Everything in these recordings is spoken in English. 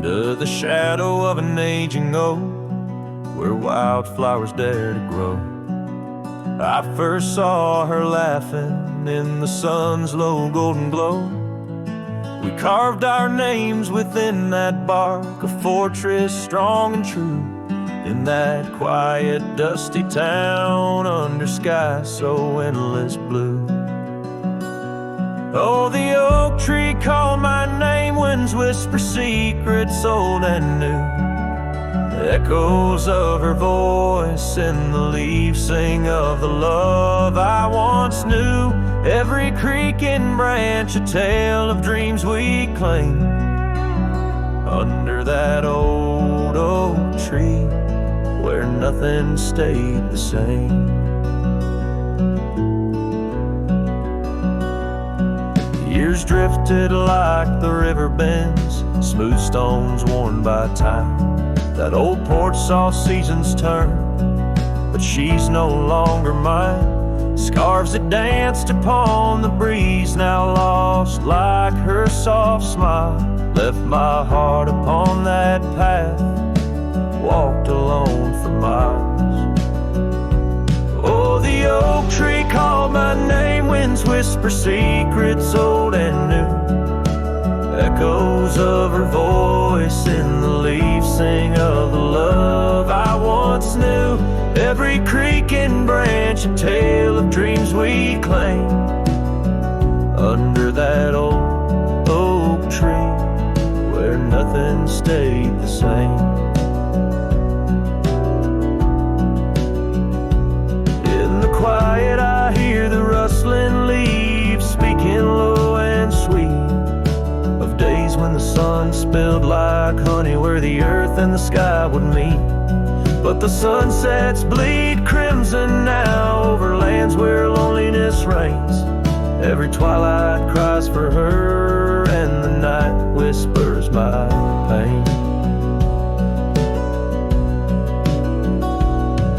under the shadow of an aging oak, where wildflowers dare to grow. I first saw her laughing in the sun's low golden glow. We carved our names within that bark, a fortress strong and true, in that quiet, dusty town under skies so endless blue. Oh, the oak tree called my name, winds whisper secrets old and new. Echoes of her voice in the leaves sing of the love I once knew. Every creaking branch a tale of dreams we claim, under that old oak tree where nothing stayed the same. Years drifted like the river bends, smooth stones worn by time. That old porch saw seasons turn, but she's no longer mine. Scarves that danced upon the breeze, now lost like her soft smile, left my heart upon that path, walked alone for miles. Oh, the oak tree called my name, winds whisper secrets old and new. Echoes of her voice in the leaves sing of the love I once knew. Every creaking branch a tale of dreams we claim, under that old oak tree where nothing stayed the same. In the quiet I hear the rustling leaves speaking low and sweet, of days when the sun spilled like honey where the earth and the sky would meet. But the sunsets bleed crimson now over lands where loneliness reigns. Every twilight cries for her and the night whispers my pain.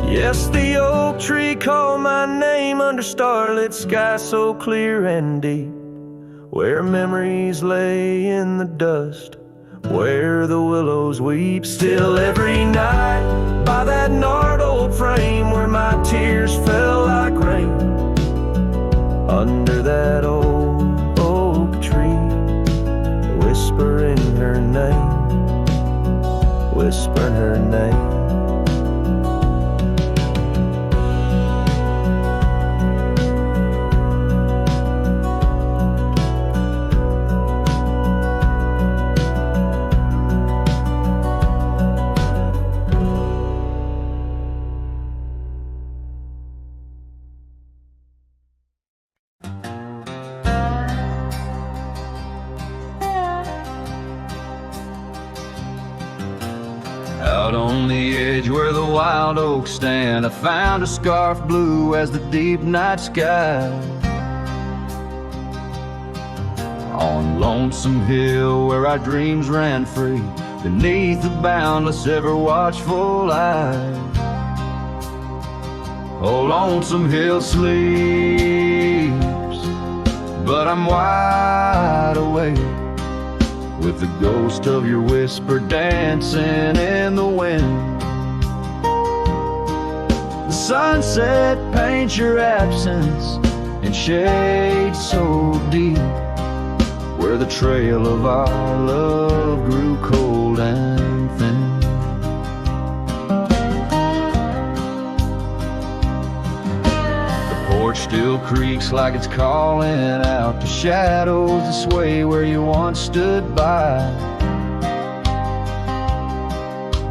Yes, the oak tree called my name under starlit sky so clear and deep, where memories lay in the dust, where the willows weep. Still every night by that gnarled old frame where my tears fell like rain, under that old oak tree, whispering her name, whispering her name. Out on the edge where the wild oaks stand, I found a scarf blue as the deep night sky. On Lonesome Hill where our dreams ran free, beneath the boundless ever watchful eye. Oh, Lonesome Hill sleeps, but I'm wide awake, with the ghost of your whisper dancing in the wind. The sunset paints your absence in shades so deep, where the trail of our love grew cold and thin. The porch still creaks like it's calling out to shadows that sway where you once stood by.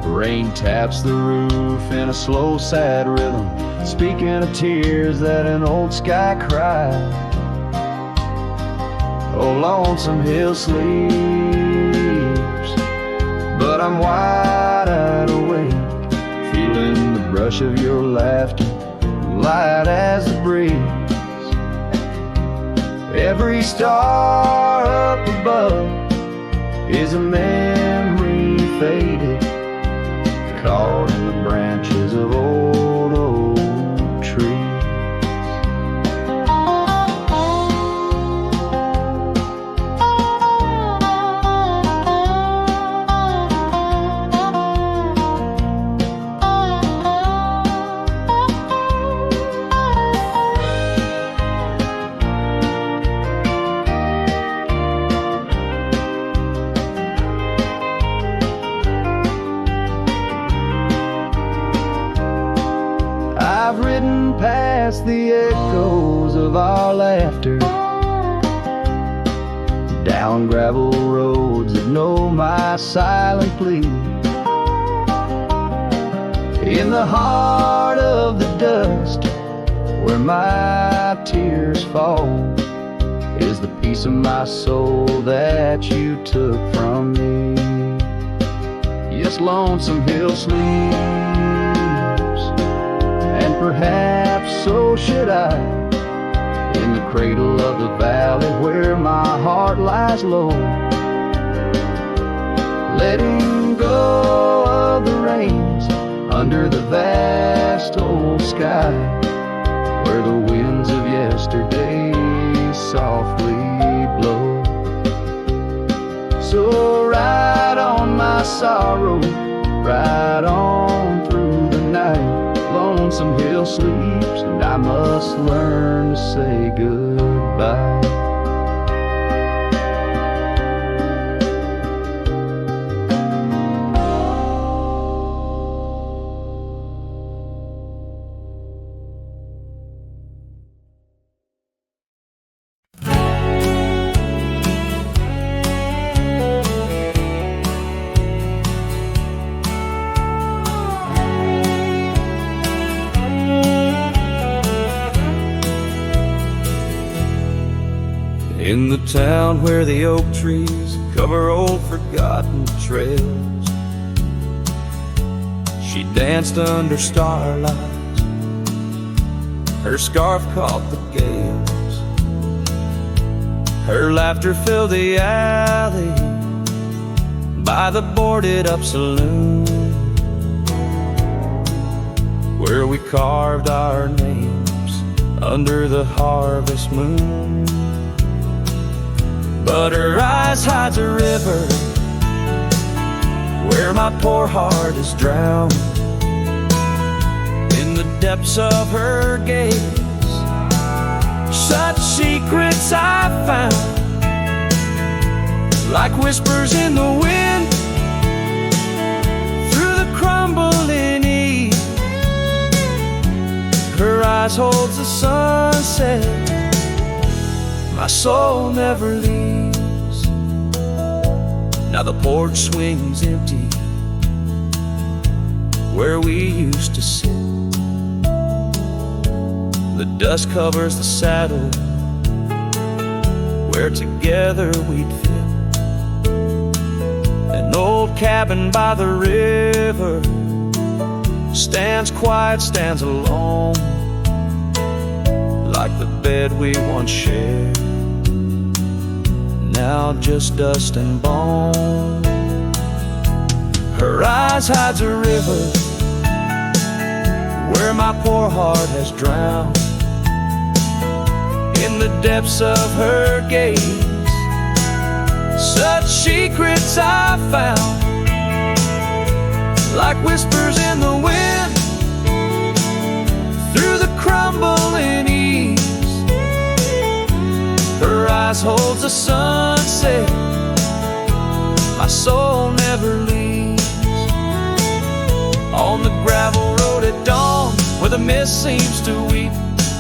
Rain taps the roof in a slow sad rhythm, speaking of tears that an old sky cried. Oh, Lonesome Hill sleeps, but I'm wide awake, feeling the brush of your laughter, light as the breeze. Every star up above is a memory faded, caught in the branches of old oak trees. I've ridden past the echoes of our laughter, down gravel roads that know my silent plea. In the heart of the dust, where my tears fall, is the piece of my soul that you took from me. Yes, Lonesome Hill sleeps, and perhaps so should I, in the cradle of the valley where my heart lies low, letting go of the reins under the vast old sky, where the winds of yesterday softly blow. So ride on my sorrow, ride on through the night. Lonesome Hill sleeps, and I must learn to say goodbye. In the town where the oak trees cover old forgotten trails, she danced under starlight, her scarf caught the gales, her laughter filled the alley by the boarded up saloon, where we carved our names under the harvest moon. But her eyes hides a river where my poor heart is drowned. In the depths of her gaze, such secrets I found, like whispers in the wind, through the crumbling eve. Her eyes holds the sunset, my soul never leaves. Now the porch swings empty where we used to sit. The dust covers the saddle where together we'd fit. An old cabin by the river stands quiet, stands alone, like the bed we once shared, now just dust and bone. Her eyes hides a river where my poor heart has drowned. In the depths of her gaze, such secrets I found, like whispers in the wind, through the crumbling eaves. Her eyes holds the sunset, my soul never leaves. On the gravel road at dawn, where the mist seems to weep,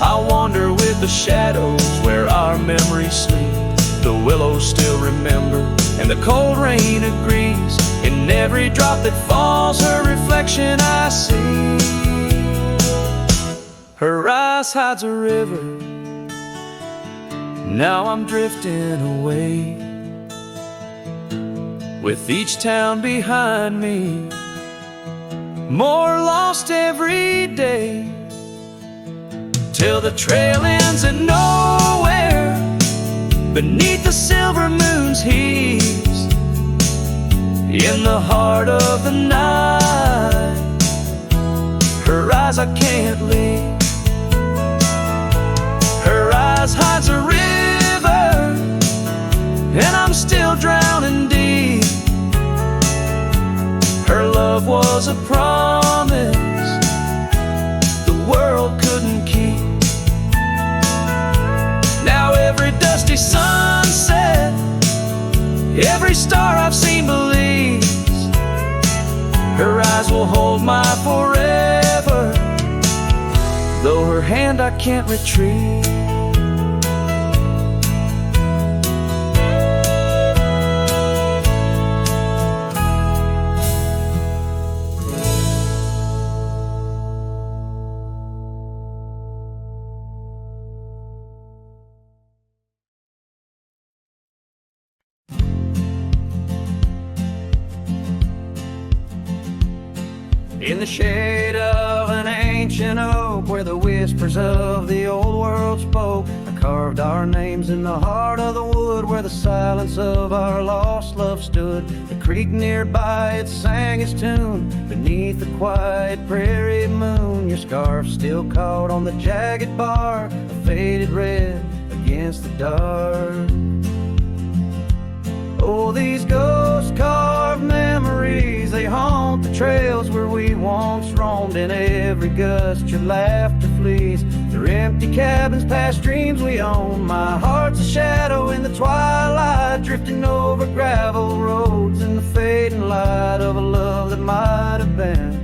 I wander with the shadows where our memories sleep. The willows still remember, and the cold rain agrees. In every drop that falls, her reflection I see. Her eyes hides a river, now I'm drifting away, with each town behind me, more lost every day, till the trail ends at nowhere, beneath the silver moon's heaves. In the heart of the night, her eyes I can't leave. Her eyes hides a river, and I'm still drowning deep. Her love was a promise the world couldn't keep. Now every dusty sunset, every star I've seen believes her eyes will hold my forever, land I can't retreat. In the shade of an ancient oak, where the whispers of the old world spoke, I carved our names in the heart of the wood, where the silence of our lost love stood. The creek nearby, it sang its tune beneath the quiet prairie moon. Your scarf still caught on the jagged bark, a faded red against the dark. Oh, these ghost-carved memories, they haunt the trails where we once roamed. In every gust your laughter flees through empty cabins past dreams we own. My heart's a shadow in the twilight, drifting over gravel roads in the fading light of a love that might have been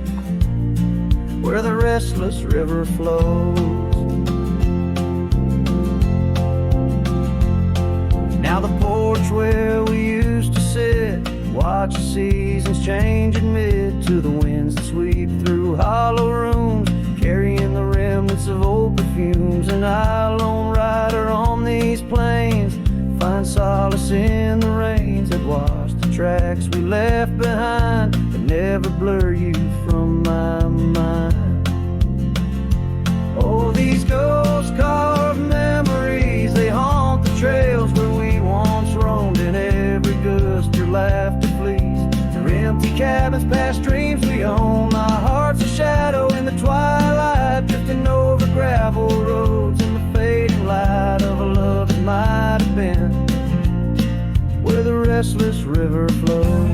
where the restless river flows. Now the porch where we used to sit, watch the seasons change, admit to the winds that sweep through hollow rooms, carrying the remnants of old perfumes. And I, lone rider on these plains, find solace in the rains that wash the tracks we left behind, but never blur you from my mind. Oh, these ghost-carved memories, they haunt the trails where we once roamed. In every gust your laughter flees through empty cabins past dreams we own. My heart's a shadow in the twilight, drifting over gravel roads in the fading light of a love that might have been where the restless river flows.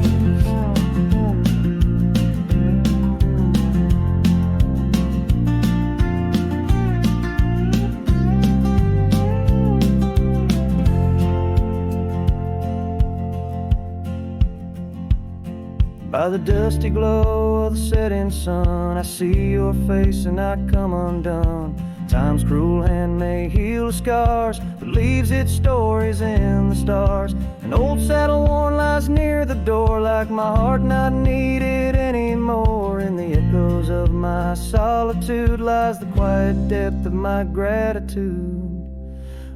By the dusty glow of the setting sun, I see your face and I come undone. Time's cruel hand may heal the scars, but leaves its stories in the stars. An old saddle worn lies near the door, like my heart not needed anymore. In the echoes of my solitude lies the quiet depth of my gratitude.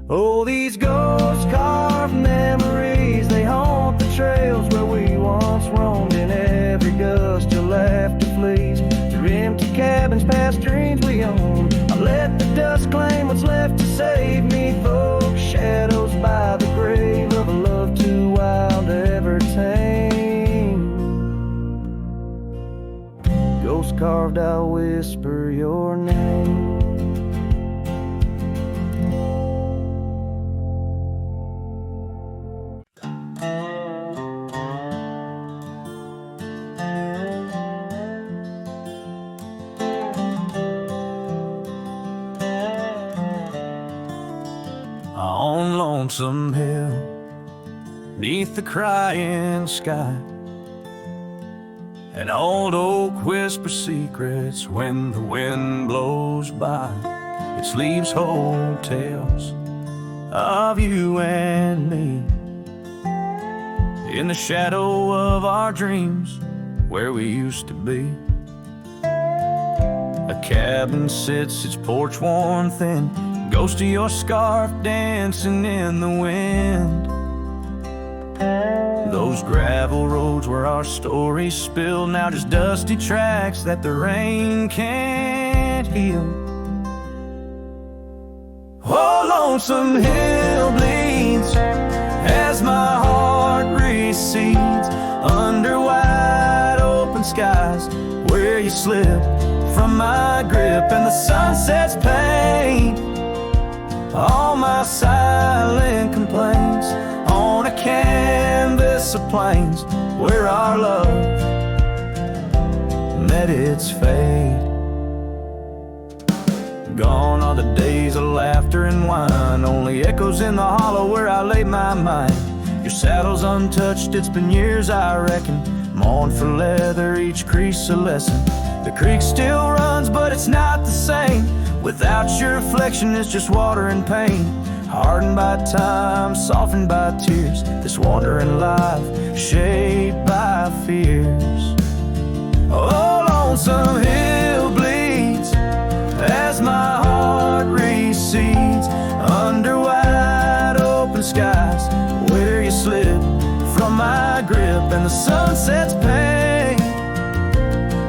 Oh, these ghost-carved memories, they haunt the trails where we once roamed. In every gust your laughter flees through empty cabins past dreams we own. I let the dust claim what's left to save me, folks. Shadows by the grave of a love too wild to ever tame. Ghost-carved, I'll whisper your name. On Lonesome Hill, neath the crying sky, an old oak whispers secrets when the wind blows by. Its leaves hold tales of you and me, in the shadow of our dreams where we used to be. A cabin sits, its porch worn thin, ghost of your scarf dancing in the wind. Those gravel roads where our stories spilled, now just dusty tracks that the rain can't heal. Oh, Lonesome Hill bleeds as my heart recedes under wide open skies where you slip from my grip, and the sunset's pain all my silent complaints on a canvas of plains where our love met its fate. Gone are the days of laughter and wine, only echoes in the hollow where I lay my mind. Your saddle's untouched, it's been years I reckon, mourn for leather, each crease a lesson. The creek still runs, but it's not the same. With Without your reflection, it's just water and pain. Hardened by time, softened by tears. This wandering life, shaped by fears. Oh, lonesome hill bleeds as my heart recedes. Under wide open skies, where you slip from my grip, and the sunset's pain.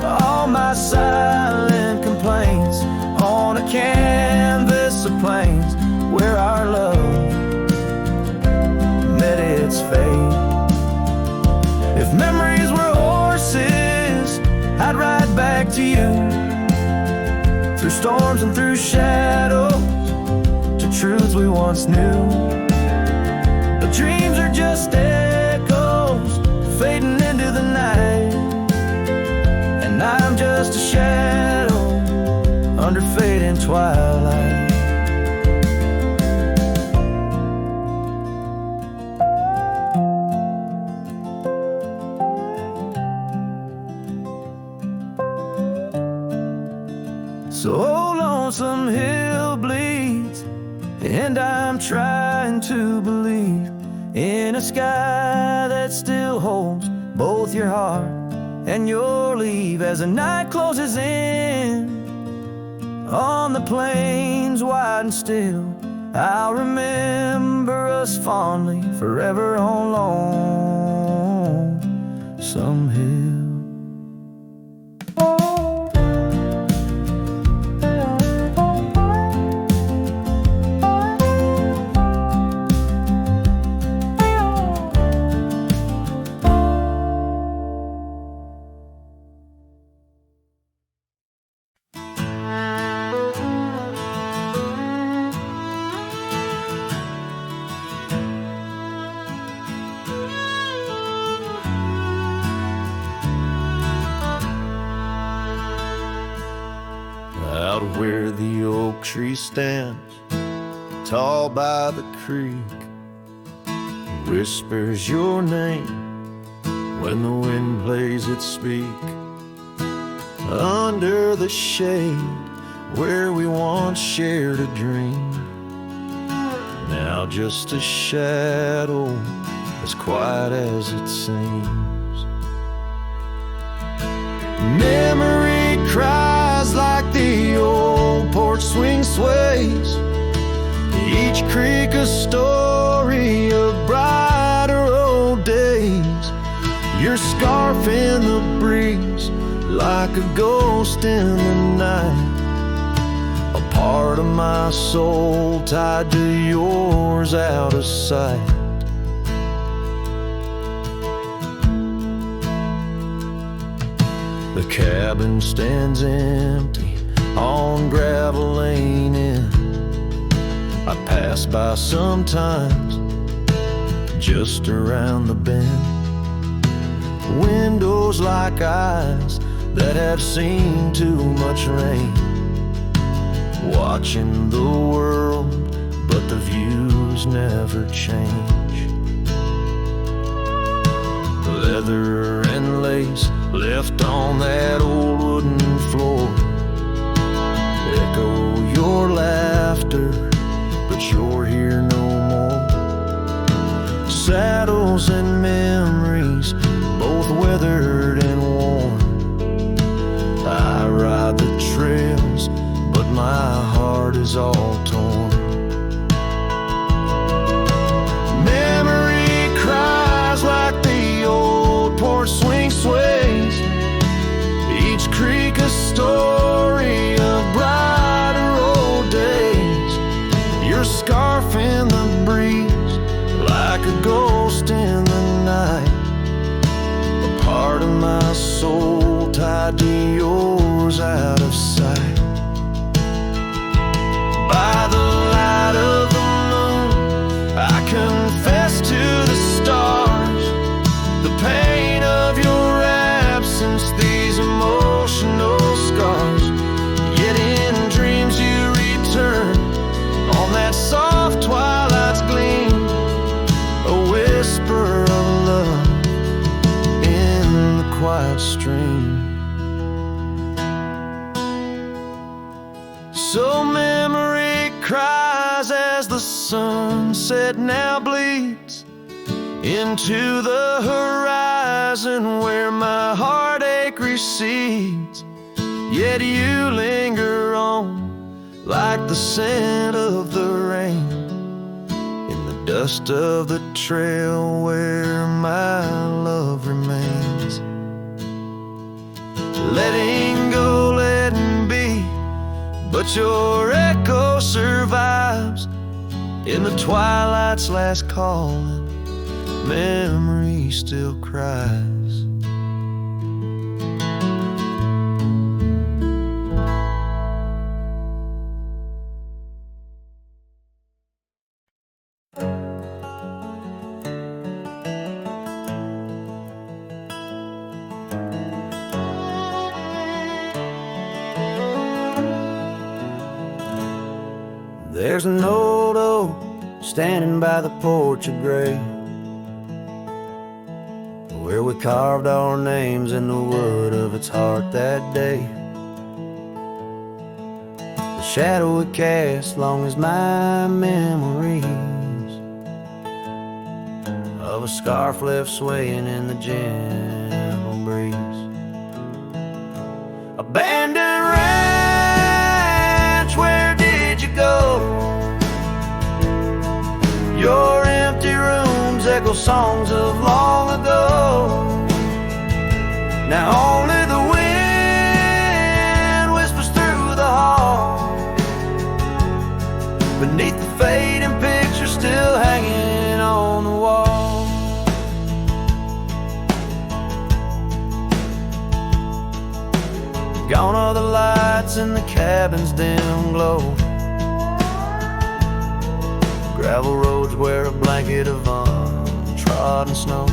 All my silent complaints on a canvas of plains, where our love met its fate. If memories were horses, I'd ride back to you, through storms and through shadows, to truths we once knew. But dreams are just echoes fading into the night, and I'm just a shadow under fading twilight. So lonesome hill bleeds, and I'm trying to believe in a sky that still holds both your heart and your leave. As the night closes in on the plains wide and still, I'll remember us fondly forever on Lonesome Hill. Out where the oak tree stands, tall by the creek, whispers your name when the wind plays it speak. Under the shade where we once shared a dream, now just a shadow as quiet as it seems. Memory cries like the old porch swing sways, each creak a story of brighter old days. Your scarf in the breeze like a ghost in the night, a part of my soul tied to yours out of sight. The cabin stands empty on gravel lane in. I pass by sometimes just around the bend. Windows like eyes that have seen too much rain, watching the world, but the views never change. Leather and lace left on that old wooden floor echo your laughter, but you're here no more. Saddles and memories, both weathered and worn. I ride the trails, but my heart is all torn. Memory cries like the old porch swing sways, each creak a story of brighter old days. Your scarf in the breeze like a ghost in the night, a part of my soul tied to yours out of sight. By the light of the moon, I confess to the stars the pain of your absence, these emotional scars. Yet in dreams you return on that soft twilight's gleam, a whisper of love in the quiet stream. So many cries as the sunset now bleeds into the horizon where my heartache recedes. Yet you linger on like the scent of the rain in the dust of the trail where my love remains. Letting go, letting be, but your echo survives in the twilight's last calling. Memory still cries. There's an old oak standing by the porch of gray, where we carved our names in the wood of its heart that day. The shadow it cast long as my memories of a scarf left swaying in the gentle breeze. Abandoned ranch, where did you go? Your empty rooms echo songs of long ago. Now only the wind whispers through the hall, beneath the fading picture still hanging on the wall. Gone are the lights in the cabin's dim glow. Gravel roads wear a blanket of untrodden snow.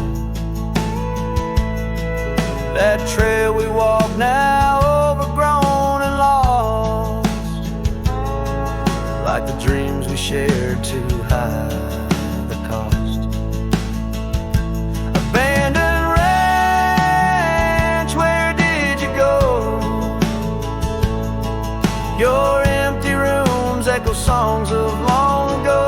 That trail we walk now overgrown and lost, like the dreams we shared too high the cost. Abandoned ranch, where did you go? Your empty rooms echo songs of long ago.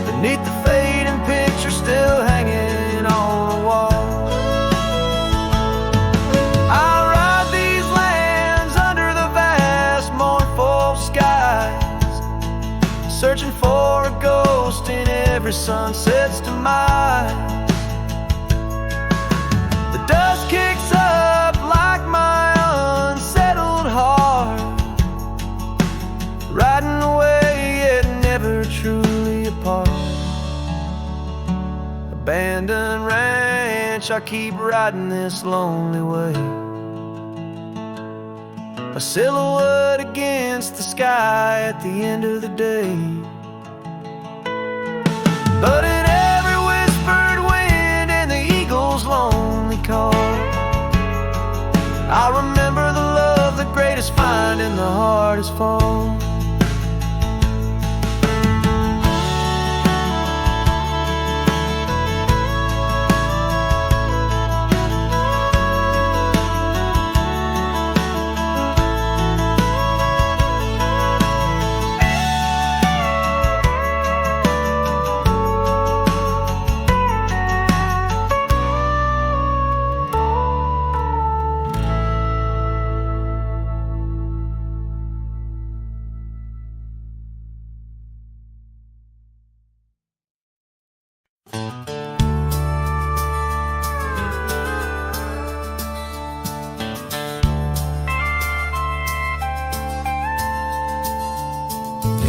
Beneath the fading picture still hanging on the wall. I ride these lands under the vast mournful skies, searching for a ghost in every sunset's demise. The dust kicks up like my unsettled heart, riding away yet never truly apart. Abandoned ranch, I keep riding this lonely way, a silhouette against the sky at the end of the day. But in every whispered wind and the eagle's lonely call, I remember the love the greatest find in the hardest fall.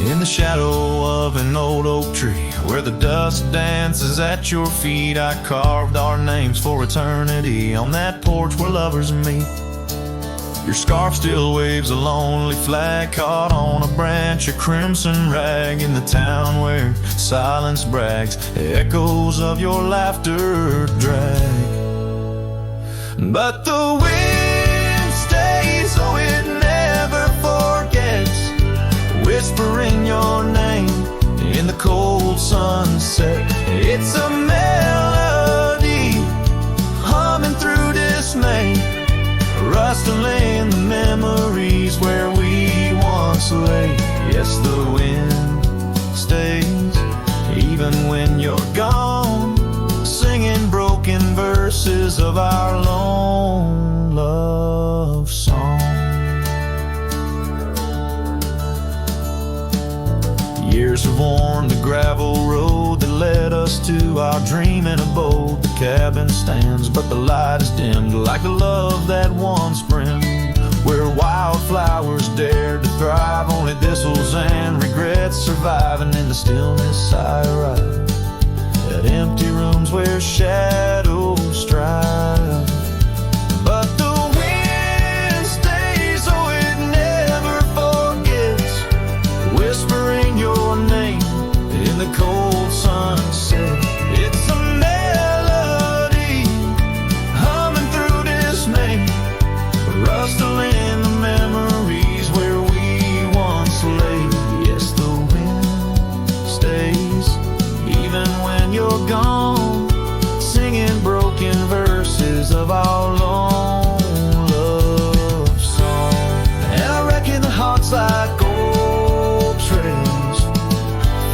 In the shadow of an old oak tree, where the dust dances at your feet, I carved our names for eternity on that porch where lovers meet. Your scarf still waves a lonely flag caught on a branch, a crimson rag in the town where silence brags, echoes of your laughter drag. But the wind stays, so it never forgets, whispering your name in the cold sunset. It's a melody sleigh. Yes, the wind stays even when you're gone, singing broken verses of our lone love song. Years have worn the gravel road that led us to our dreaming abode. The cabin stands, but the light is dimmed, like the love that once brimmed. Where wildflowers dared to thrive, only thistles and regrets surviving. In the stillness I arrive at empty rooms where shadows strive. But the wind stays, oh it never forgets, whispering your name in the cold sunset. It's a melody humming through dismay, rustling the memories where we once lay. Yes, the wind stays even when you're gone, singing broken verses of our long love song. And I reckon the heart's like gold trails,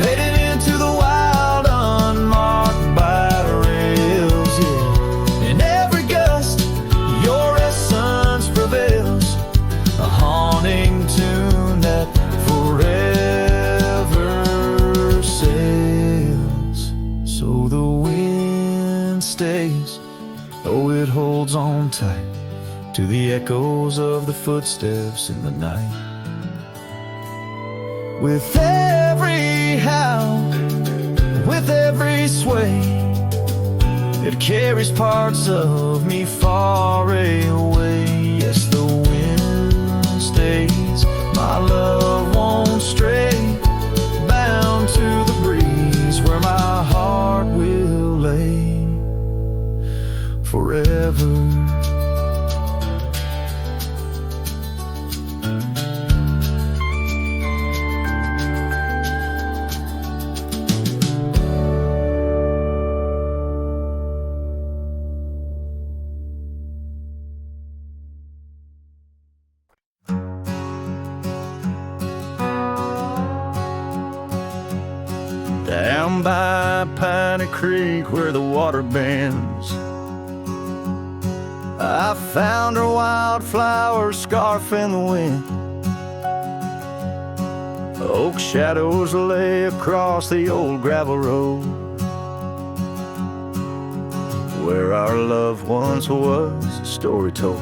faded into the wild, unmarked by rails, yeah. In every gust, your essence prevails, a haunting tune that forever sails. So the wind stays, though it holds on tight to the echoes of the footsteps in the night. With every howl, with every sway, it carries parts of me far away. Yes, the wind stays, my love won't stray, bound to the breeze where my heart will lay forever. Down by Piney Creek where the water bends, I found her wildflower scarf in the wind. Oak shadows lay across the old gravel road where our love once was a story told.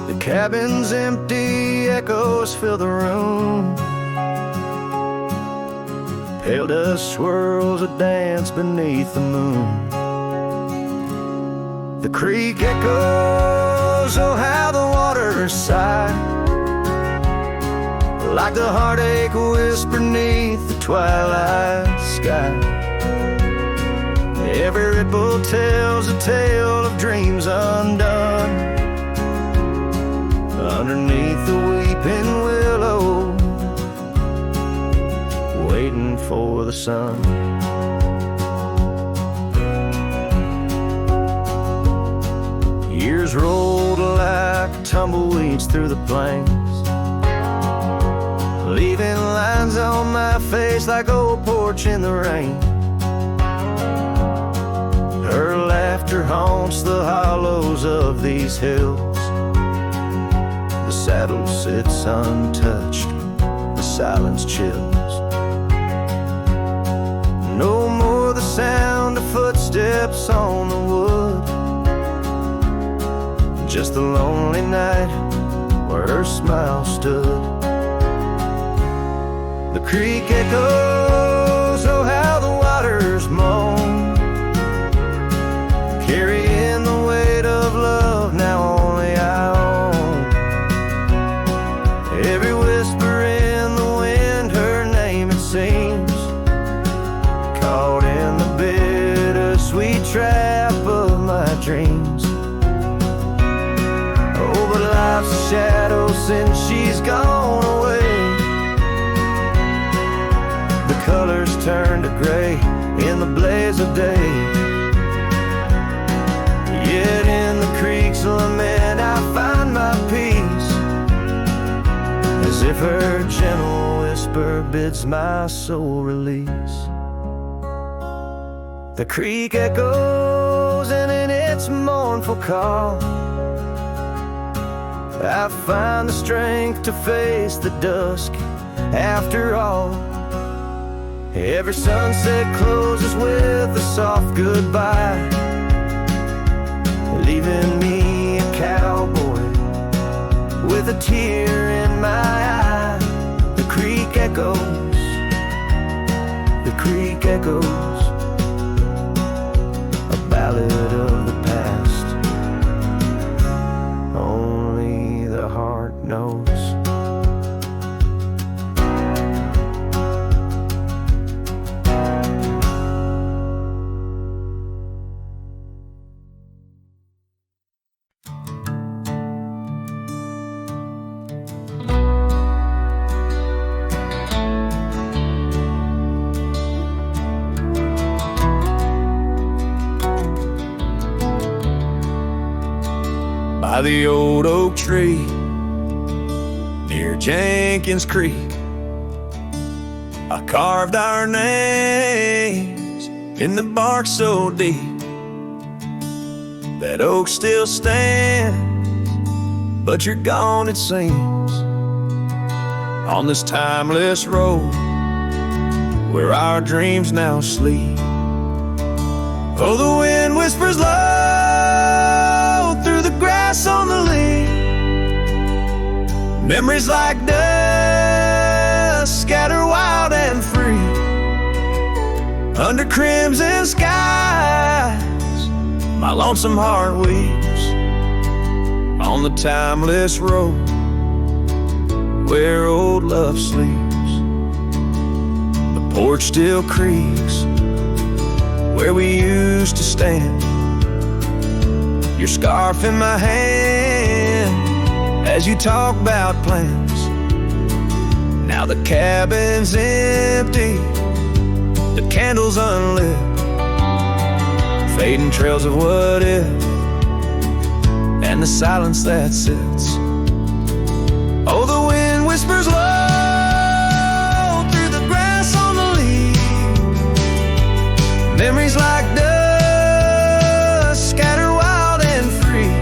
The cabin's empty, echoes fill the room, pale dust swirls a dance beneath the moon. The creek echoes, oh how the water sigh, like the heartache whisper neath the twilight sky. Every ripple tells a tale of dreams undone, underneath the weeping willow, waiting for the sun. Years rolled like tumbleweeds through the plains, leaving lines on my face like old porch in the rain. Her laughter haunts the hollows of these hills. The saddle sits untouched, the silence chills. No more the sound of footsteps on the wood, just the lonely night where her smile stood. The creek echoes, oh how the waters moan, carrying the weight of love now only I own. Every whisper in the wind, her name it seems, caught in the bittersweet trap of my dreams. Oh, but life's a shadow since she's gone away. The colors turn to gray in the blaze of day. Yet in the creek's lament I find my peace, if her gentle whisper bids my soul release. The creek echoes, and in its mournful call I find the strength to face the dusk. After all, every sunset closes with a soft goodbye, leaving me a cowboy with a tear in my eye. The creek echoes, the creek echoes, a ballad of the past only the heart knows. By the old oak tree near Jenkins Creek, I carved our names in the bark so deep. That oak still stands, but you're gone it seems, on this timeless road where our dreams now sleep. Oh, the wind whispers low through the grass on the lea. Memories like dust scatter wild and free. Under crimson skies, my lonesome heart weeps, on the timeless road where old love sleeps. The porch still creaks where we used to stand, your scarf in my hand as you talk about plans. Now the cabin's empty, the candles unlit, fading trails of what if, and the silence that sits. Oh, the wind whispers low through the grass on the lea. Memories like dust scatter wild and free.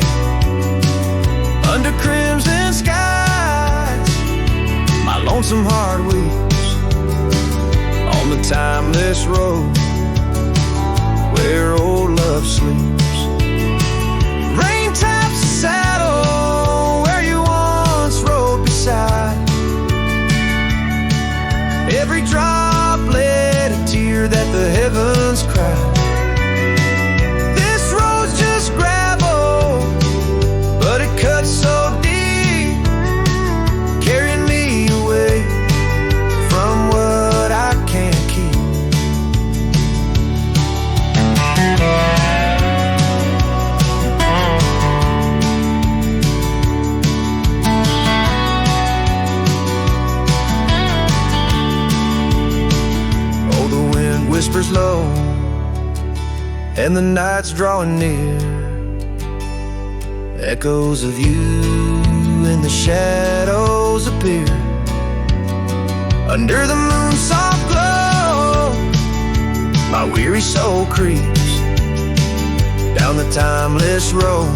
Under crimson skies, my lonesome heart weeps, on the timeless road where old love sleeps. Rain taps the saddle where you once rode beside. Every droplet a tear that the heavens cry. This road's just gravel, but it cuts so deep, carrying me away from what I can't keep. Oh, the wind whispers low, and the night's drawing near. Echoes of you in the shadows appear. Under the moon's soft glow, my weary soul creeps down the timeless road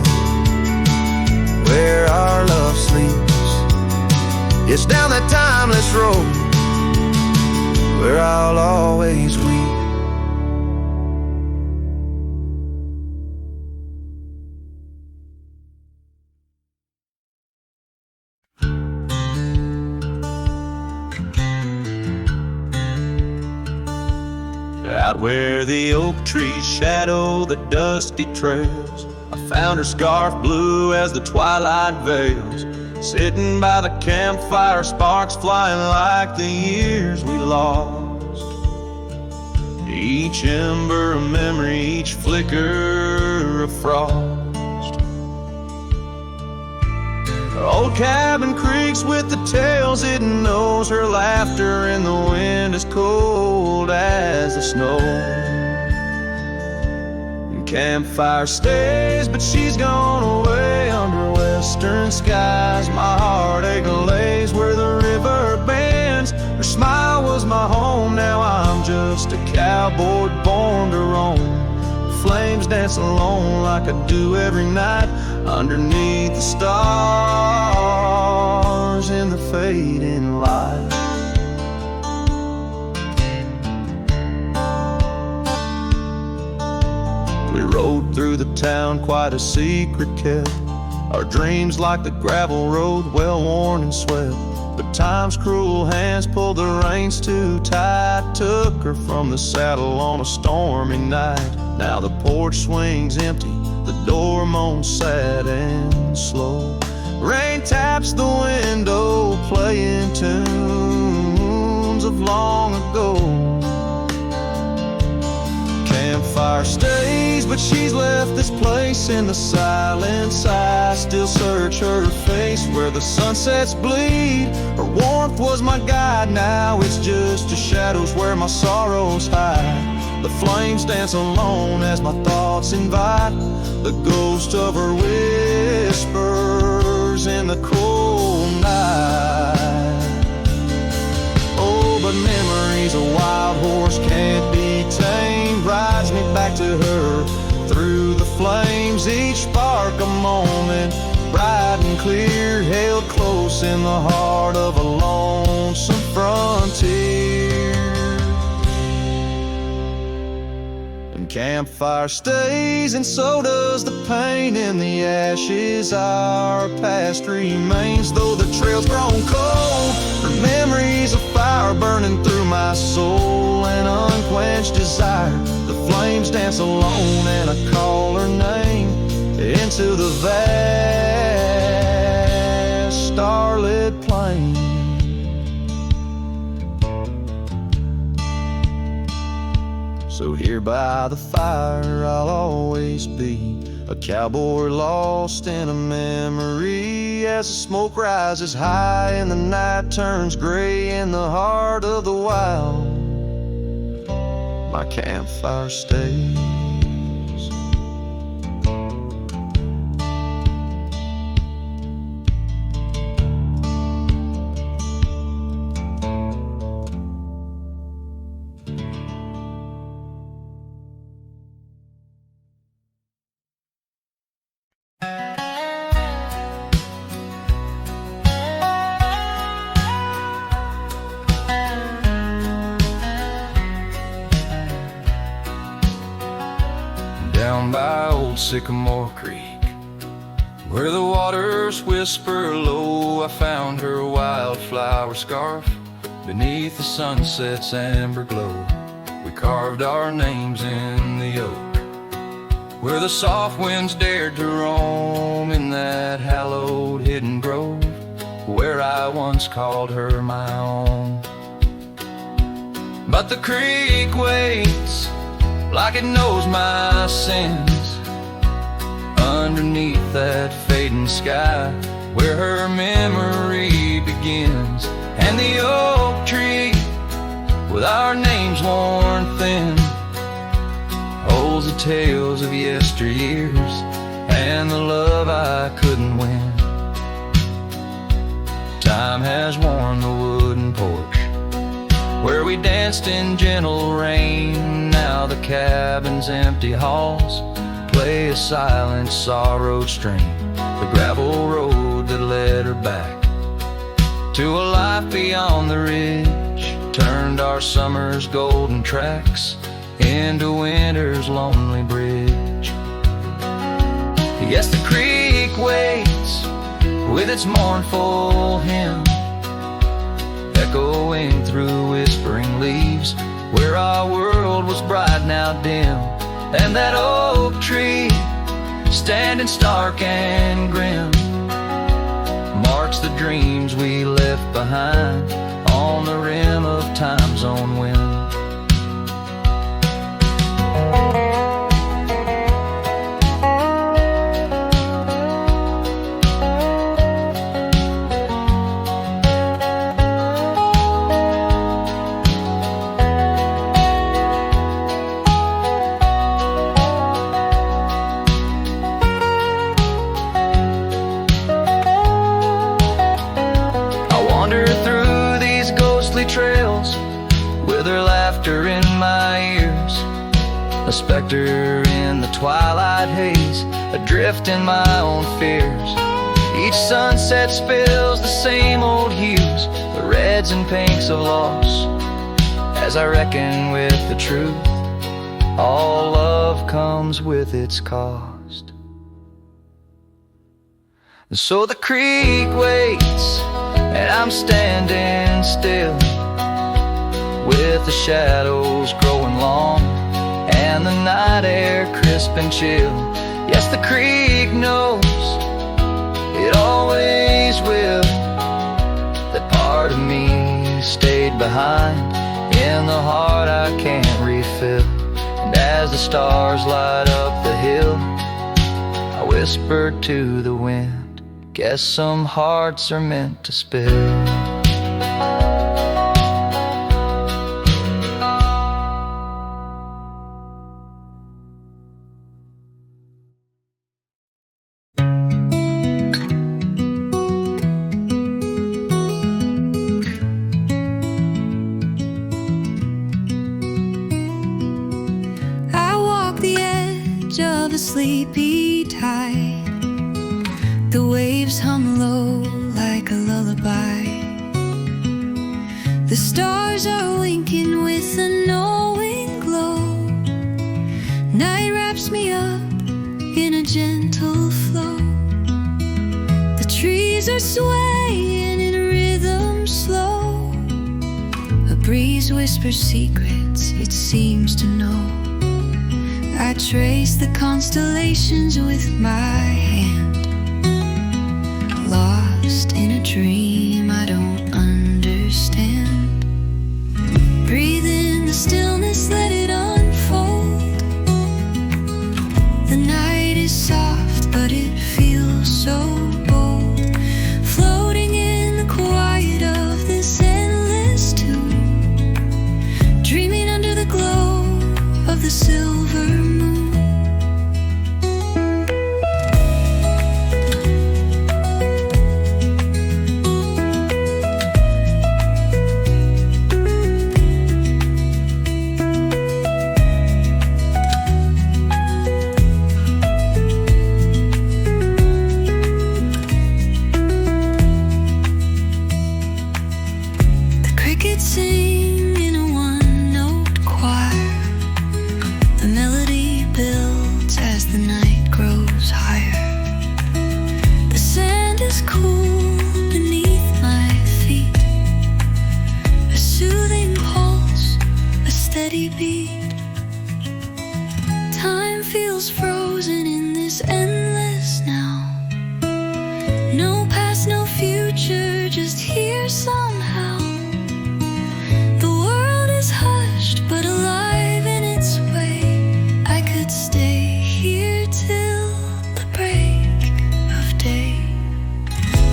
where our love sleeps. It's down that timeless road where I'll always weep. Out where the oak trees shadow the dusty trails, I found her scarf blue as the twilight veils. Sitting by the campfire, sparks flying like the years we lost. Each ember a memory, each flicker a frost. Her old cabin creaks with the tales it knows. Her laughter in the wind as cold as the snow. Campfire stays, but she's gone away under way. western skies. My heartache lays where the river bends. Her smile was my home, now I'm just a cowboy born to roam. Flames dance alone like I do every night, underneath the stars in the fading light. We rode through the town, quite a secret kept. Our dreams like the gravel road, well worn and swept. But time's cruel hands pulled the reins too tight, took her from the saddle on a stormy night. Now the porch swings empty, the door moans sad and slow. Rain taps the window, playing tunes of long ago. Campfire stays, but she's left this place in the silence. I still search her face where the sunsets bleed. Her warmth was my guide, now it's just the shadows where my sorrows hide. The flames dance alone as my thoughts invite the ghost of her whispers in the cold night. Oh, but memories, a wild horse can't be tamed, rides me back to her through the flames. Each spark a moment, bright and clear, held close in the heart of a lonesome frontier. And campfire stays, and so does the pain in the ashes. Our past remains, though the trail's grown cold. Her memories of fire burning through my soul, an unquenched desire. The flames dance alone, and I call her name into the vast starlit plain. So here by the fire I'll always be, a cowboy lost in a memory. As the smoke rises high and the night turns gray in the heart of the wild, my campfire stays. Down by old Sycamore Creek, where the waters whisper low, I found her wildflower scarf beneath the sunset's amber glow. We carved our names in the oak, where the soft winds dared to roam, in that hallowed hidden grove, where I once called her my own. But the creek waits like it knows my sins, underneath that fading sky, where her memory begins. And the oak tree, with our names worn thin, holds the tales of yesteryears and the love I couldn't win. Time has worn the wooden porch, where we danced in gentle rain. Now the cabin's empty halls play a silent sorrowed strain. The gravel road that led her back to a life beyond the ridge turned our summer's golden tracks into winter's lonely bridge. Yes, the creek waits with its mournful hymn, echoing through whispering leaves, where our world was bright now dim. And that oak tree, standing stark and grim, marks the dreams we left behind on the rim of time's own wind. a specter in the twilight haze, adrift in my own fears. Each sunset spills the same old hues, the reds and pinks of loss. As I reckon with the truth, all love comes with its cost. And so the creek waits, and I'm standing still, with the shadows growing long and the night air crisp and chill. Yes, the creek knows, it always will, that part of me stayed behind in the heart I can't refill. And as the stars light up the hill, I whisper to the wind, guess some hearts are meant to spill. Of a sleepy tide, the waves hum low like a lullaby. The stars are winking with a knowing glow. Night wraps me up in a gentle flow. The trees are swaying in rhythm slow. A breeze whispers secrets it seems to know. I trace the constellations with my hand, lost in a dream I don't understand. Breathe in the stillness, let it unfold. The night is soft, but it feels so bold, floating in the quiet of this endless tune, dreaming under the glow of the silver moon. The crickets sing in a one-note choir. The melody builds as the night grows higher. The sand is cool beneath my feet, a soothing pulse, a steady beat. Time feels frozen in this endless now. No past, no future, just here somehow. The world is hushed but alive in its way. I could stay here till the break of day.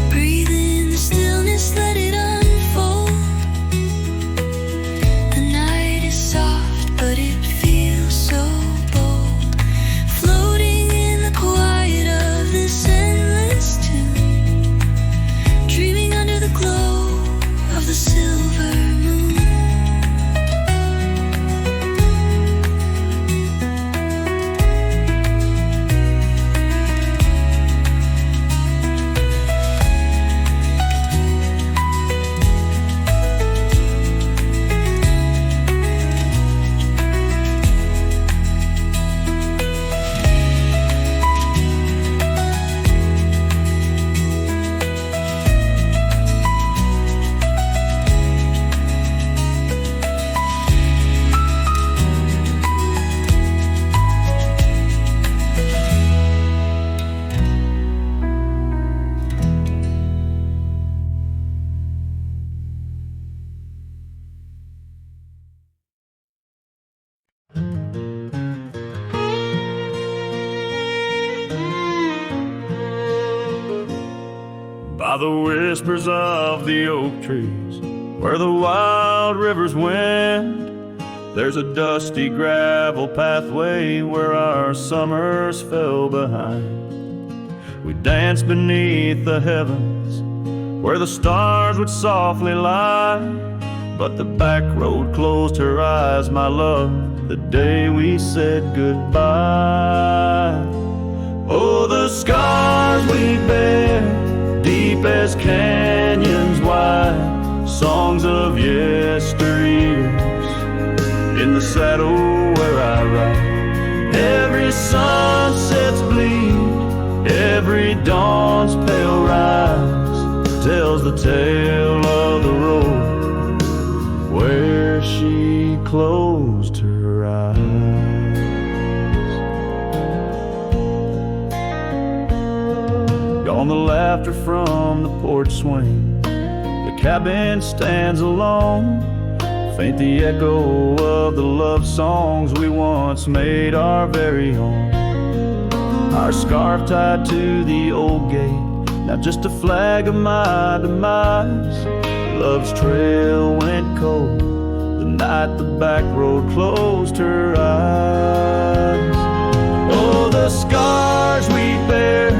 Breathe in the stillness, let it unfold. The night is soft, but it feels so bold, floating in the quiet of this endless tune, dreaming under the glow of the silver moon. By the whispers of the oak trees, where the wild rivers wend, there's a dusty gravel pathway where our summers fell behind. We danced beneath the heavens, where the stars would softly lie, but the back road closed her eyes, my love, the day we said goodbye. Oh, the scars we bear, deep as canyons wide, songs of yesteryears, in the saddle where I ride. Every sunset's bleed, every dawn's pale rise, tells the tale of the road where she closed her eyes. Gone the laughter from the porch swing, the cabin stands alone, faint the echo of the love songs we once made our very own. Our scarf tied to the old gate, now just a flag of my demise. Love's trail went cold the night the back road closed her eyes. Oh, the scars we bear,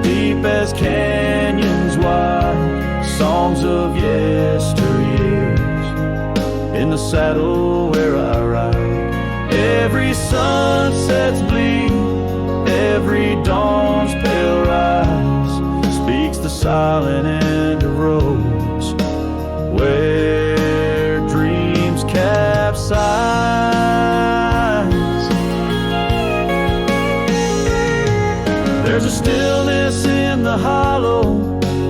deep as canyons wide, songs of yesteryears, in the saddle where I ride. Every sunset's bleed, every dawn's pale rise, speaks the silent end of roads where dreams capsize. There's a stillness in the hollow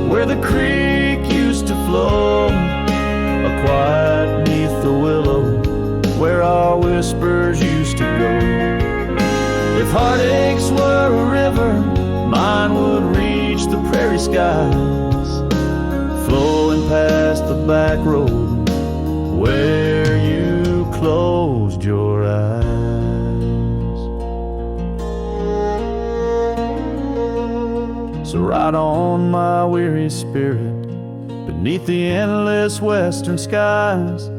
where the creek used to flow, a quiet beneath the willow where our whispers used to go. If heartaches were a river, mine would reach the prairie skies, flowing past the back road where you closed your eyes. So ride on, my weary spirit, beneath the endless western skies,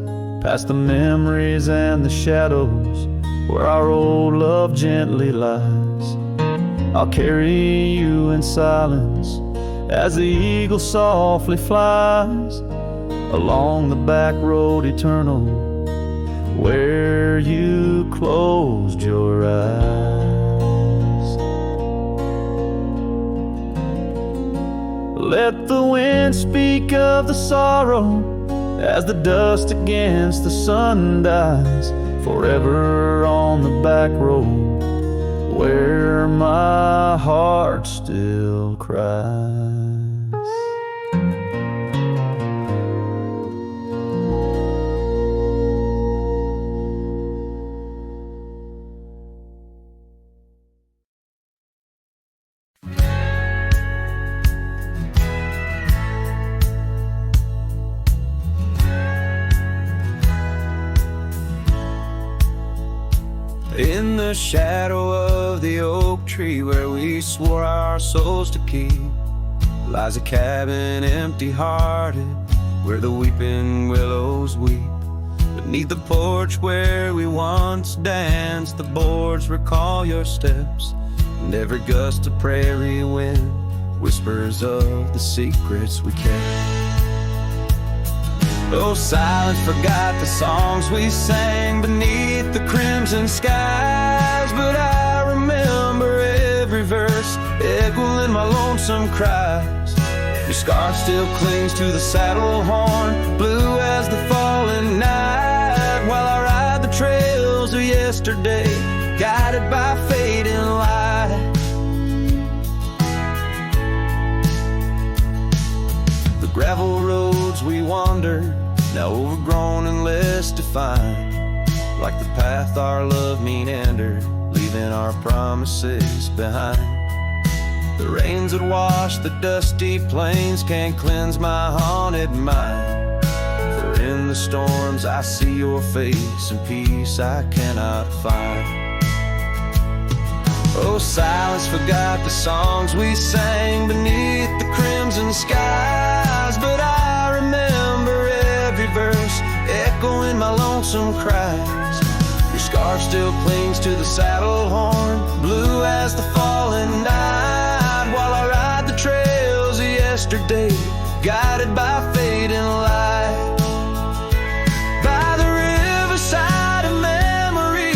past the memories and the shadows where our old love gently lies. I'll carry you in silence as the eagle softly flies along the back road eternal where you closed your eyes. Let the wind speak of the sorrow as the dust against the sun dies, forever on the back road where my heart still cries. In the shadow of the oak tree where we swore our souls to keep lies a cabin empty-hearted where the weeping willows weep. Beneath the porch where we once danced, the boards recall your steps, and every gust of prairie wind whispers of the secrets we kept. Oh, silence forgot the songs we sang beneath the crimson skies, but I remember every verse echoing my lonesome cries. Your scar still clings to the saddle horn, blue as the falling night, while I ride the trails of yesterday, guided by fading light. The gravel roads we wandered, now overgrown and less defined, like the path our love meandered, leaving our promises behind. The rains that wash the dusty plains can't cleanse my haunted mind, for in the storms I see your face and peace I cannot find. Oh, silence forgot the songs we sang beneath the crimson skies, but I remember every verse echoing my lonesome cries. Your scarf still clings to the saddle horn, blue as the falling night, while I ride the trails of yesterday, guided by fading light. By the riverside of memory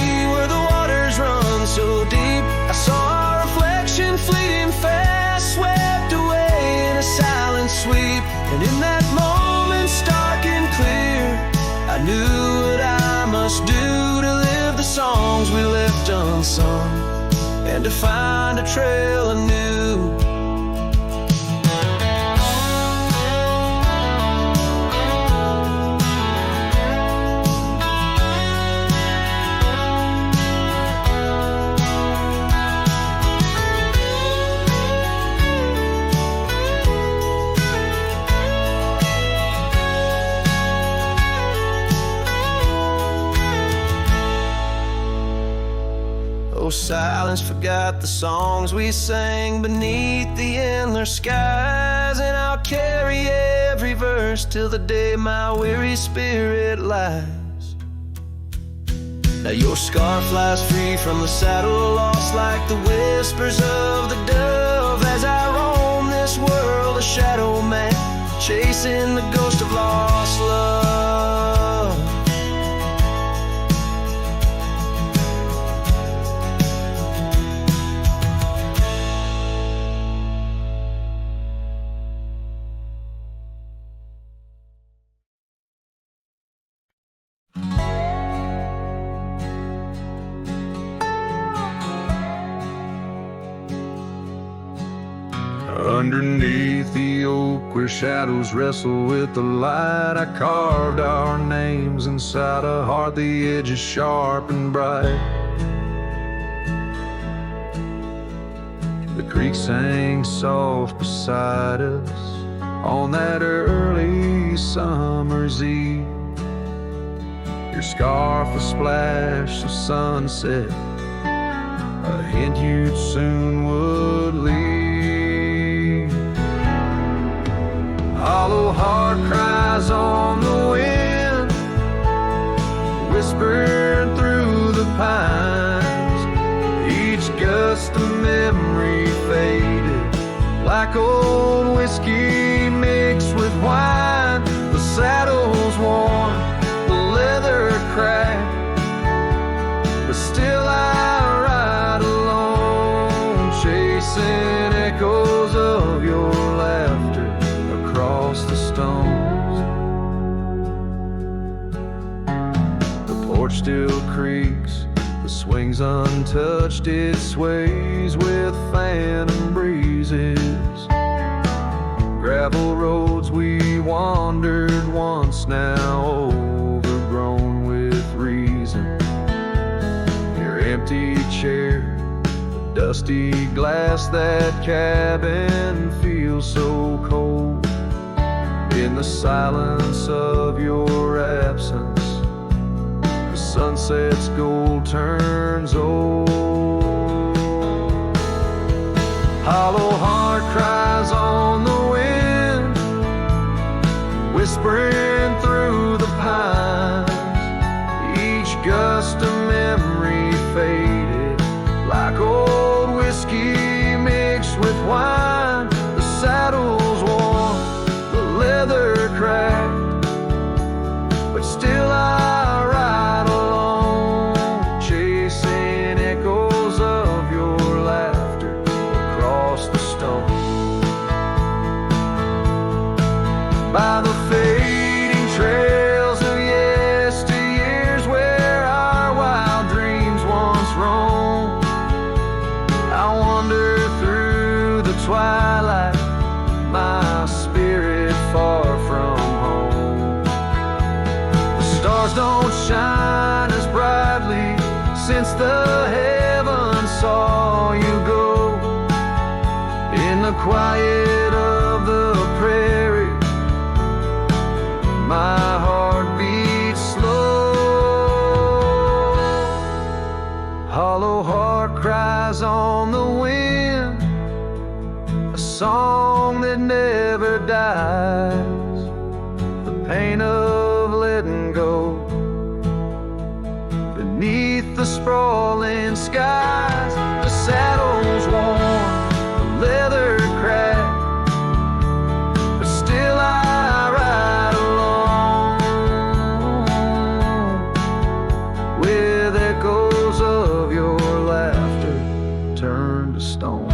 And in that moment, stark and clear, I knew what I must do to live the songs we left unsung, and to find a trail anew. Oh, silence forgot the songs we sang beneath the endless skies, and I'll carry every verse till the day my weary spirit lies. Now your scar flies free from the saddle, lost like the whispers of the dove, as I roam this world a shadow man, chasing the ghost of lost love. Underneath the oak where shadows wrestle with the light, I carved our names inside a heart, the edges sharp and bright. The creek sang soft beside us on that early summer's eve. Your scarf a splash of sunset, a hint you soon would leave. Hollow heart cries on the wind, whispered through the pines. Each gust of memory faded, like old whiskey mixed with wine. The saddle's worn, the leather cracked, but still I ride alone, chasing echoes of your laughter across the stones. The porch still creaks, the swing's untouched, it sways with phantom breezes. Gravel roads we wandered once, now overgrown with reason. Your empty chair, the dusty glass, that cabin feels so cold. In the silence of your absence, the sunset's gold turns old. Hollow heart cries on the wind, whispering through the pines. Each gust of memory faded, like old whiskey mixed with wine. The saddle's worn, leather cracked, but still I ride alone, chasing echoes of your laughter across the stone. By the fading trails of yesteryears where our wild dreams once roamed, I wander through the twilight, my spirit far from home. The stars don't shine as brightly since the heavens saw you go. In the quiet of the prairie, my heart beats slow. Hollow heart cries on the wind, a song that never dies. The pain of letting go beneath the sprawling skies. The saddle's worn, the leather cracked, but still I ride alone, with echoes of your laughter turned to stone.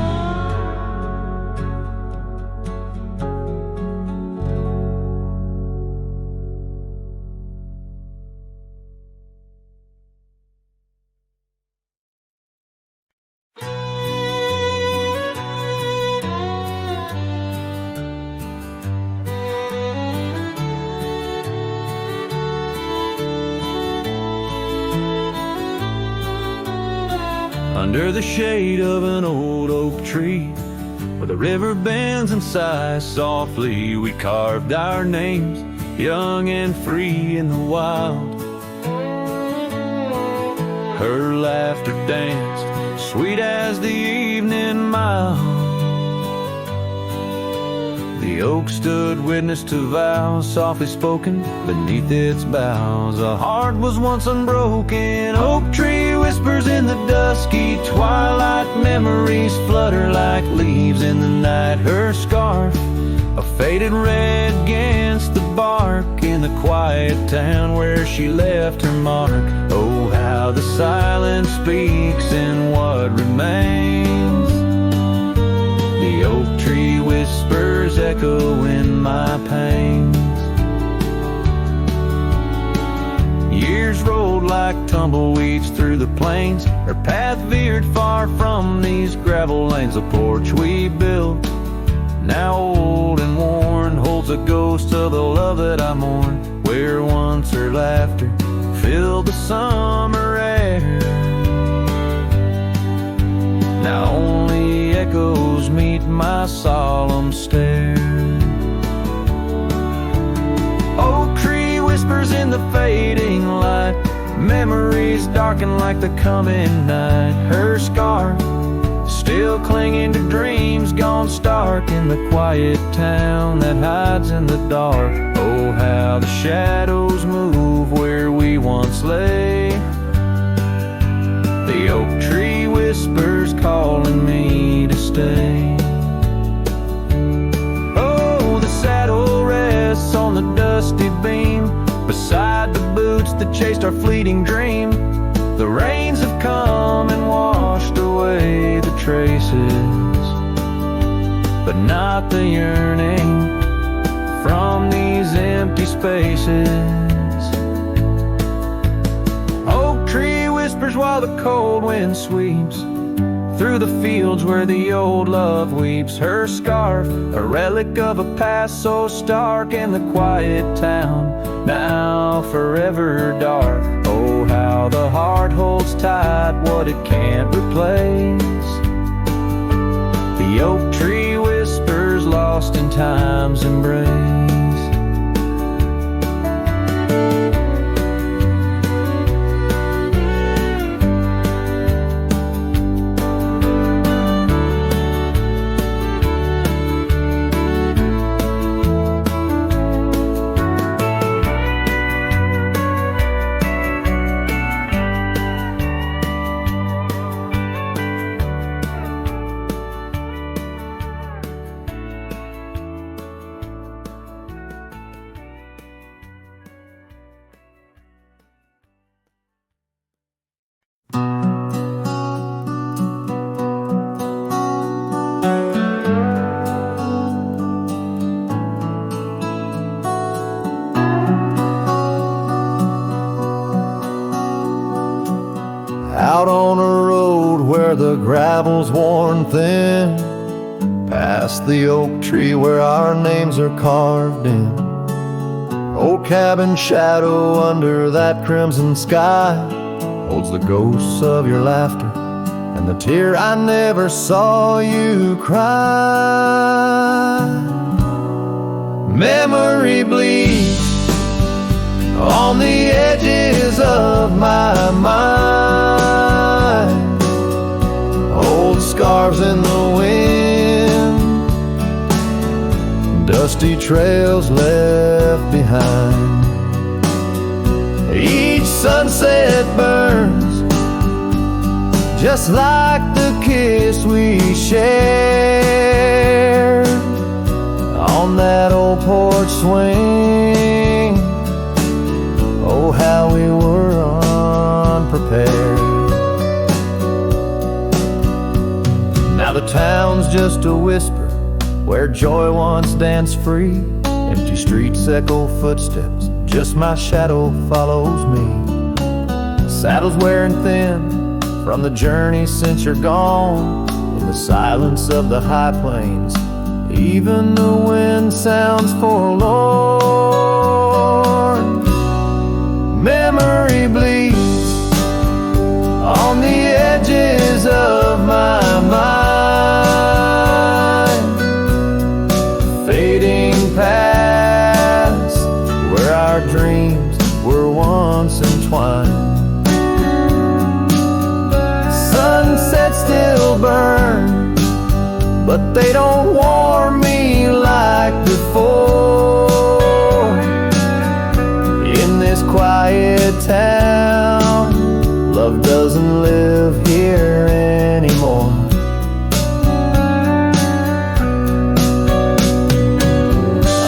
under the shade of an old oak tree, where the river bends and sighs softly. We carved our names, young and free in the wild. Her laughter danced, sweet as the evening mild. The oak stood witness to vows softly spoken beneath its boughs. A heart was once unbroken. Oak tree whispers in the dusky twilight. Memories flutter like leaves in the night. Her scarf, a faded red against the bark, in the quiet town where she left her mark. Oh, how the silence speaks in what remains. The oak tree whispers echo in my pains. Years rolled like tumbleweeds through the plains. Her path veered far from these gravel lanes. The porch we built, now old and worn, holds a ghost of the love that I mourn. Where once her laughter filled the summer air, now only echoes meet my solemn stare. Oak tree whispers in the fading light. Memories darken like the coming night. Her scarf still clinging to dreams gone stark in the quiet town that hides in the dark. Oh, how the shadows move where we once lay. The oak tree whispers calling me to stay. Oh, the saddle rests on the dusty beam beside the boots that chased our fleeting dream. The rains have come and washed away the traces, but not the yearning from these empty spaces. Oak tree whispers while the cold wind sweeps through the fields where the old love weeps. Her scarf, a relic of a past so stark in the quiet town, now forever dark. Oh, how the heart holds tight what it can't replace. The oak tree whispers lost in time's embrace. Out on a road where the gravel's worn thin, past the oak tree where our names are carved in. Old cabin shadow under that crimson sky holds the ghosts of your laughter and the tear I never saw you cry. Memory bleeds on the edges of my mind, old scarves in the wind, dusty trails left behind. Each sunset burns just like the kiss we shared on that old porch swing. Oh, how we were unprepared. Now the town's just a whisper where joy once danced free. Empty streets echo footsteps, just my shadow follows me. Saddle's wearing thin from the journey since you're gone. In the silence of the high plains, even the wind sounds forlorn. Memory bleeds on the edges but they don't warm me like before. In this quiet town, love doesn't live here anymore.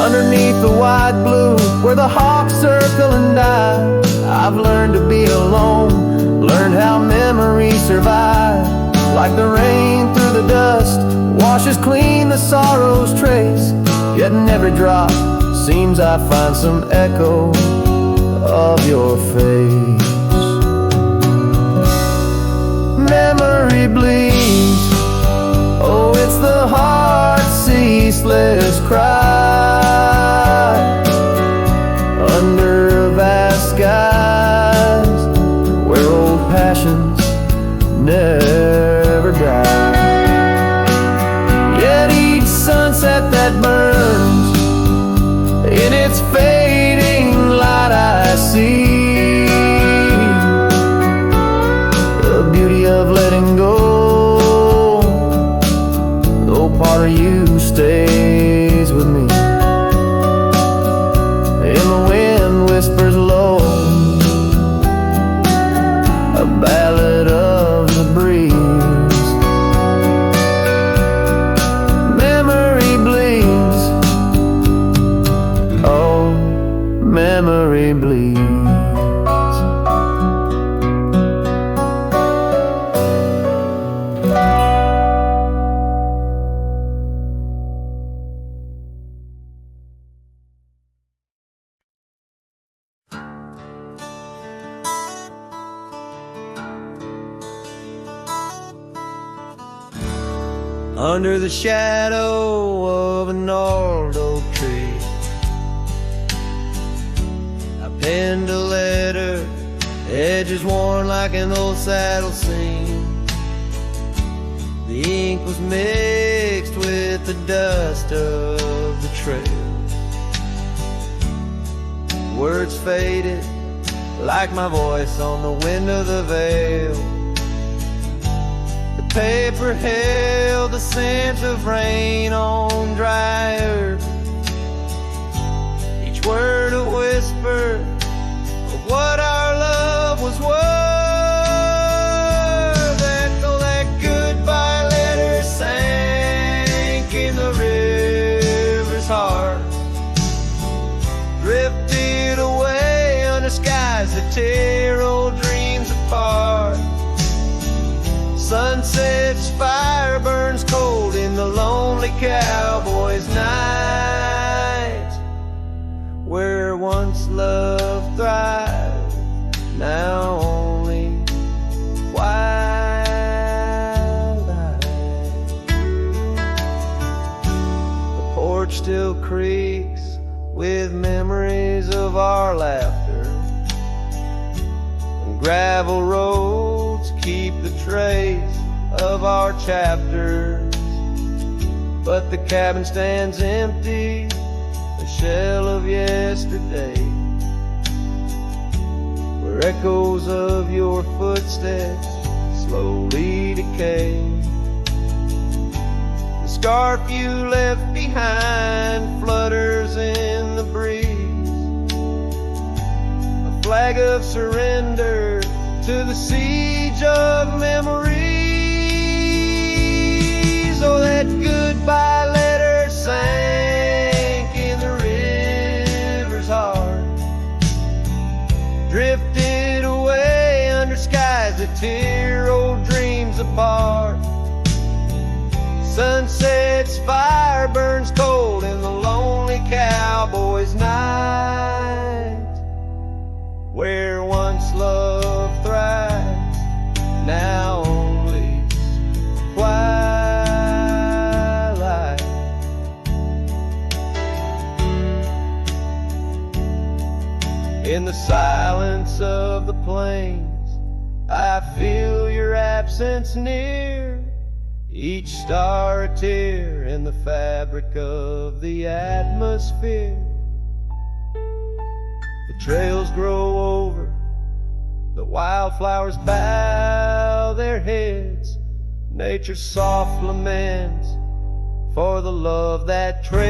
Underneath the wide blue, where the hawks circle and die, I've learned to be alone, learned how memories survive. Like the rain through the dust, washes clean the sorrow's trace. Yet in every drop, seems I find some echo of your face. Memory bleeds, oh, it's the heart's ceaseless cry. Under vast skies, where old passions never die. Yet each sunset that burns, in its fading light I see the beauty of letting go, though part of you stays with me. And the wind whispers low, a ballad of the breeze. Memory bleeds, oh, memory bleeds. Under the shadow of an old oak tree, I penned a letter, edges worn like an old saddle seam. The ink was mixed with the dust of the trail. Words faded like my voice on the wind of the veil. Paper held the scent of rain on dry earth. Each word a whisper of what our love was worth. Echo that goodbye letter sank in the river's heart, drifted away under skies that tear old dreams apart. Sunset's fire burns cold in the lonely cowboy's night. Where once love thrived, now only twilight. The porch still creaks with memories of our laughter, and gravel roads keep the trace of our chapters. But the cabin stands empty, a shell of yesterday, where echoes of your footsteps slowly decay. The scarf you left behind flutters in the breeze, a flag of surrender to the siege of memories. Oh, that goodbye letter sank in the river's heart, drifted away under skies that tear old dreams apart. Sunset's fire burns cold in the lonely cowboy's night. Where once love thrives, now only twilight. In the silence of the plains, I feel your absence near, each star a tear in the fabric of the atmosphere. The trails grow over, the wildflowers bow their heads, nature's soft laments for the love that treads.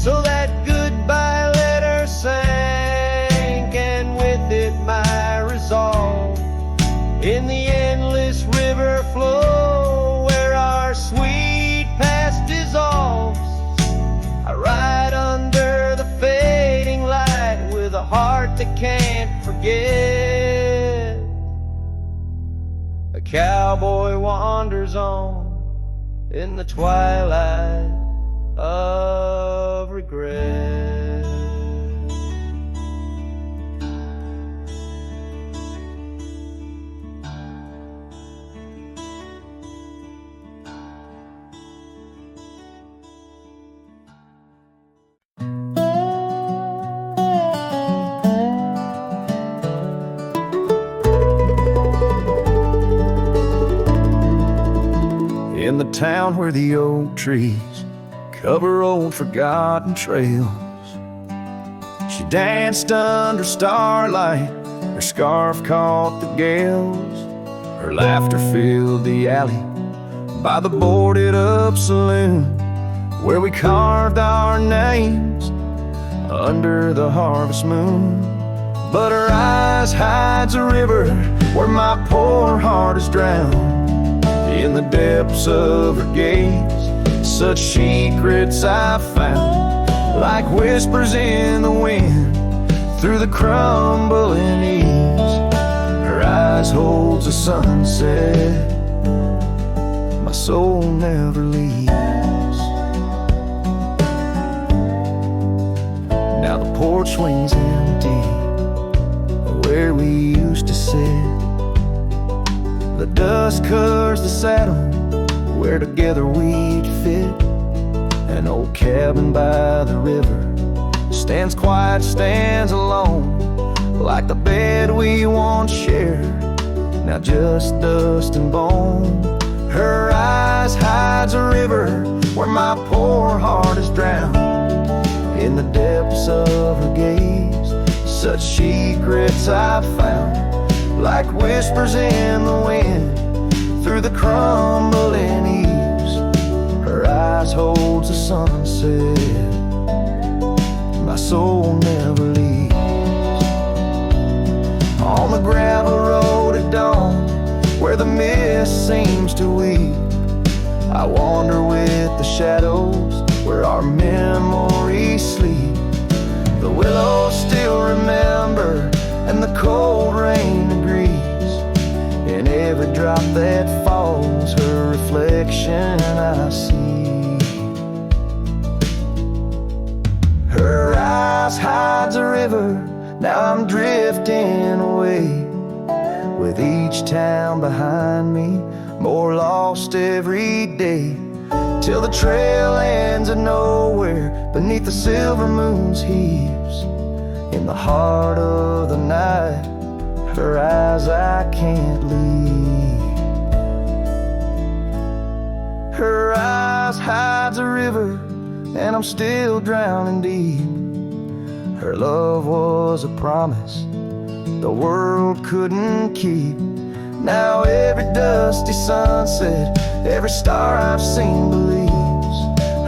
So that goodbye letter sank, and with it my resolve in the endless river flow where our sweet past dissolves. I ride under the fading light with a heart that can't forget. A cowboy wanders on in the twilight of regret. In the town where the oak trees cover old forgotten trails, she danced under starlight, her scarf caught the gales. Her laughter filled the alley by the boarded up saloon where we carved our names under the harvest moon. But her eyes hides a river where my poor heart is drowned. In the depths of her gaze, such secrets I found, like whispers in the wind through the crumbling eaves. Her eyes holds a sunset my soul never leaves. Now the porch swings empty where we used to sit. The dust covers the saddle where together we'd fit. An old cabin by the river stands quiet, stands alone, like the bed we once shared, now just dust and bone. Her eyes hides a river where my poor heart is drowned. In the depths of her gaze, such secrets I found, like whispers in the wind through the crumbling eaves. Her eyes holds the sunset my soul never leaves. On the gravel road at dawn where the mist seems to weep, I wander with the shadows where our memories sleep. The willows still remember and the cold rain agrees. In every drop that falls, her reflection I see. Her eyes hides a river, now I'm drifting away, with each town behind me, more lost every day, till the trail ends at nowhere beneath the silver moon's heaves. In the heart of the night, her eyes I can't leave. Her eyes hides a river, and I'm still drowning deep. Her love was a promise the world couldn't keep. Now every dusty sunset, every star I've seen believes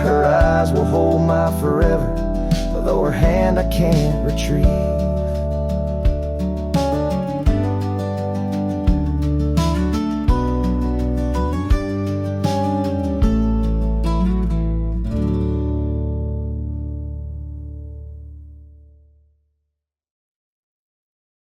her eyes will hold my forever, though her hand I can't retrieve.